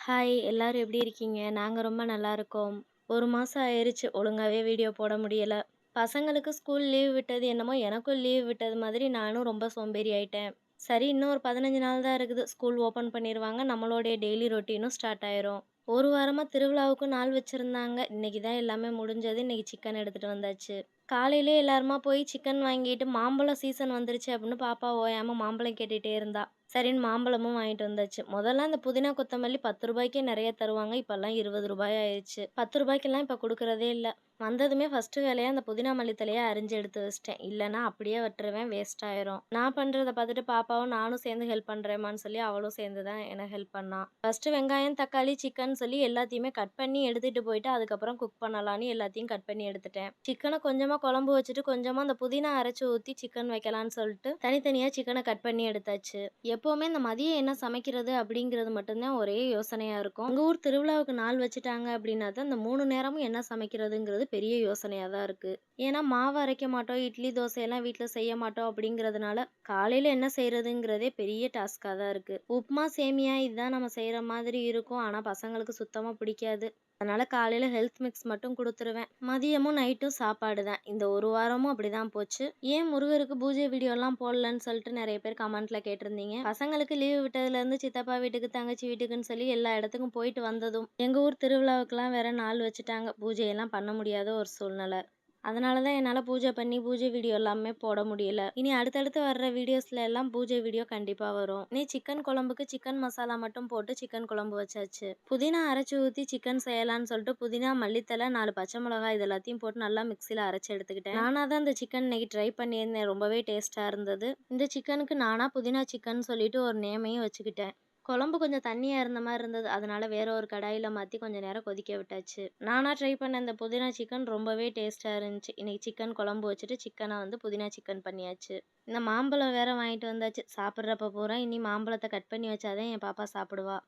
Hi எல்லாரும் எப்படி இருக்கீங்க? நாங்க ரொம்ப நல்லா இருக்கோம். 1 மாசம் ஆயிருச்சு ஒழுங்காவே வீடியோ போட முடியல. பசங்களுக்கு ஸ்கூல் லீவ் விட்டது என்னமோ எனக்கும் லீவ் விட்டது மாதிரி நானும் ரொம்ப சோம்பேறி ஆயிட்டேன். சரி இன்னும் ஒரு 15 நாள் தான் இருக்குது. ஸ்கூல் ஓப்பன் பண்ணிருவாங்க. நம்மளுடைய டெய்லி ரொட்டீனும் ஸ்டார்ட் ஆயிரும். ஒரு வாரமா திருவிழாவுக்கு நாள் வச்சிருந்தாங்க. இன்னைக்கு தான் எல்லாமே முடிஞ்சது. இன்னைக்கு சிக்கன் எடுத்துட்டு வந்தாச்சு. காலையிலே எல்லாருமா போய் சிக்கன் வாங்கிட்டு மாம்பழம் சீசன் வந்துருச்சு அப்படின்னு பாப்பா ஓயாம மாம்பழம் கேட்டுட்டே இருந்தா. சரின்னு மாம்பழமும் வாங்கிட்டு வந்தாச்சு. மொதல்லாம் இந்த புதினா, கொத்தமல்லி ரூ. 10க்கே நெறைய தருவாங்க. இப்பல்லாம் ரூ. 20 ஆயிருச்சு. ரூ. 10க்கெல்லாம் இப்ப குடுக்குறதே இல்ல. வந்ததுமே ஃபர்ஸ்ட்டு வேலையா அந்த புதினா, மல்லி தழைய அரிஞ்சு எடுத்து வச்சுட்டேன். இல்லன்னா அப்படியே விட்டுருவேன். வேஸ்ட் ஆயிரும். நான் பண்றத பார்த்துட்டு பாப்பாவும் நானும் சேர்ந்து ஹெல்ப் பண்றேம்மான்னு சொல்லி அவளும் சேர்ந்து தான் எனக்கு ஹெல்ப் பண்ணா. ஃபர்ஸ்ட்டு வெங்காயம், தக்காளி, சிக்கன் சொல்லி எல்லாத்தையுமே கட் பண்ணி எடுத்துட்டு போயிட்டு, அதுக்கப்புறம் குக் பண்ணலான்னு எல்லாத்தையும் கட் பண்ணி எடுத்துட்டேன். சிக்கன கொஞ்சமா குழம்பு வச்சுட்டு, கொஞ்சமா அந்த புதினா அரைச்சு ஊத்தி சிக்கன் வைக்கலான்னு சொல்லிட்டு, தனித்தனியா சிக்கன கட் பண்ணி எடுத்தாச்சு. எப்பவுமே இந்த மதியம் என்ன சமைக்கிறது அப்படிங்கிறது மட்டும்தான் ஒரே யோசனையா இருக்கும். உங்க ஊர் திருவிழாவுக்கு நாள் வச்சுட்டாங்க அப்படின்னா தான் இந்த 3 நேரமும் என்ன சமைக்கிறதுங்கிறது பெரிய யோசனையா தான் இருக்கு. ஏன்னா மாவு அரைக்க மாட்டோம், இட்லி, தோசை எல்லாம் வீட்ல செய்ய மாட்டோம் அப்படிங்கிறதுனால காலையில என்ன செய்யறதுங்கிறதே பெரிய டாஸ்கா தான் இருக்கு. உப்புமா, சேமியா இதுதான் நம்ம செய்யற மாதிரி இருக்கும். ஆனா பசங்களுக்கு சுத்தமா பிடிக்காது. அதனால காலையில ஹெல்த் மிக்ஸ் மட்டும் குடுத்துருவேன். மதியமும் நைட்டும் சாப்பாடு தான். இந்த ஒரு வாரமும் அப்படிதான் போச்சு. ஏன் முருகருக்கு பூஜை வீடியோலாம் போடலன்னு சொல்லிட்டு நெறைய பேர் கமெண்ட்ல கேட்டிருந்தீங்க. பசங்களுக்கு லீவ் விட்டதுலேருந்து சித்தப்பா வீட்டுக்கு, தங்கச்சி வீட்டுக்குன்னு சொல்லி எல்லா இடத்துக்கும் போயிட்டு வந்ததும், எங்க ஊர் திருவிழாவுக்குலாம் வேற நாள் வச்சுட்டாங்க. பூஜையெல்லாம் பண்ண முடியாத ஒரு சூழ்நிலை. அதனால தான் என்னால பூஜை பண்ணி, பூஜை வீடியோ எல்லாமே போட முடியல. இனி அடுத்தடுத்து வர்ற வீடியோஸ்ல எல்லாம் பூஜை வீடியோ கண்டிப்பா வரும். இனி சிக்கன் குழம்புக்கு சிக்கன் மசாலா மட்டும் போட்டு சிக்கன் குழம்பு வச்சாச்சு. புதினா அரைச்சு ஊத்தி சிக்கன் செய்யலான்னு சொல்லிட்டு புதினா, மல்லித்தழை, 4 பச்சை மிளகாய் இது எல்லாத்தையும் போட்டு நல்லா மிக்ஸில அரைச்சு எடுத்துக்கிட்டேன். நானா தான் இந்த சிக்கன் இன்னைக்கு ட்ரை பண்ணியிருந்தேன். ரொம்பவே டேஸ்ட்டா இருந்தது. இந்த சிக்கனுக்கு நானா புதினா சிக்கன் சொல்லிட்டு ஒரு நேமையும் வச்சுக்கிட்டேன். குழம்பு கொஞ்சம் தண்ணியா இருந்த மாரி இருந்தது. அதனால வேற ஒரு கடாயில மாத்தி கொஞ்ச நேரம் கொதிக்க விட்டாச்சு. நானா ட்ரை பண்ண இந்த புதினா சிக்கன் ரொம்பவே டேஸ்ட்டா இருந்துச்சு. இன்னைக்கு சிக்கன் குழம்பு வச்சுட்டு சிக்கன வந்து புதினா சிக்கன் பண்ணியாச்சு. இந்த மாம்பழம் வேற வாங்கிட்டு வந்தாச்சு. சாப்பிட்றப்ப பூரா இனி மாம்பழத்த கட் பண்ணி வச்சா தான் என் பாப்பா சாப்பிடுவா.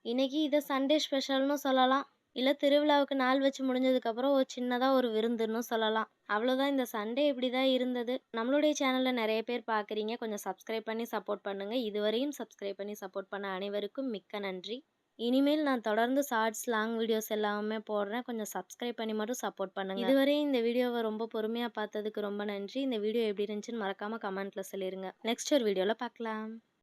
இன்னைக்கு இத சண்டே ஸ்பெஷல்னு சொல்லலாம். இல்ல திருவிழாவுக்கு நாள் வச்சு முடிஞ்சதுக்கப்புறம் ஒரு சின்னதா ஒரு விருந்துன்னு சொல்லலாம். அவ்வளோதான் இந்த சண்டே இப்படி தான் இருந்தது. நம்மளுடைய சேனல்ல நெறைய பேர் பார்க்குறீங்க. கொஞ்சம் சப்ஸ்கிரைப் பண்ணி சப்போர்ட் பண்ணுங்க. இதுவரையும் சப்ஸ்கிரைப் பண்ணி சப்போர்ட் பண்ண அனைவருக்கும் மிக்க நன்றி. இனிமேல் நான் தொடர்ந்து ஷார்ட்ஸ், லாங் வீடியோஸ் எல்லாமே போடுறேன். கொஞ்சம் சப்ஸ்கிரைப் பண்ணி மட்டும் சப்போர்ட் பண்ணுங்க. இதுவரை இந்த வீடியோவ ரொம்ப பொறுமையா பார்த்ததுக்கு ரொம்ப நன்றி. இந்த வீடியோ எப்படி இருந்துச்சுன்னு மறக்காம கமெண்ட்ல சொல்லிருங்க. நெக்ஸ்ட் ஒரு வீடியோல பார்க்கலாம்.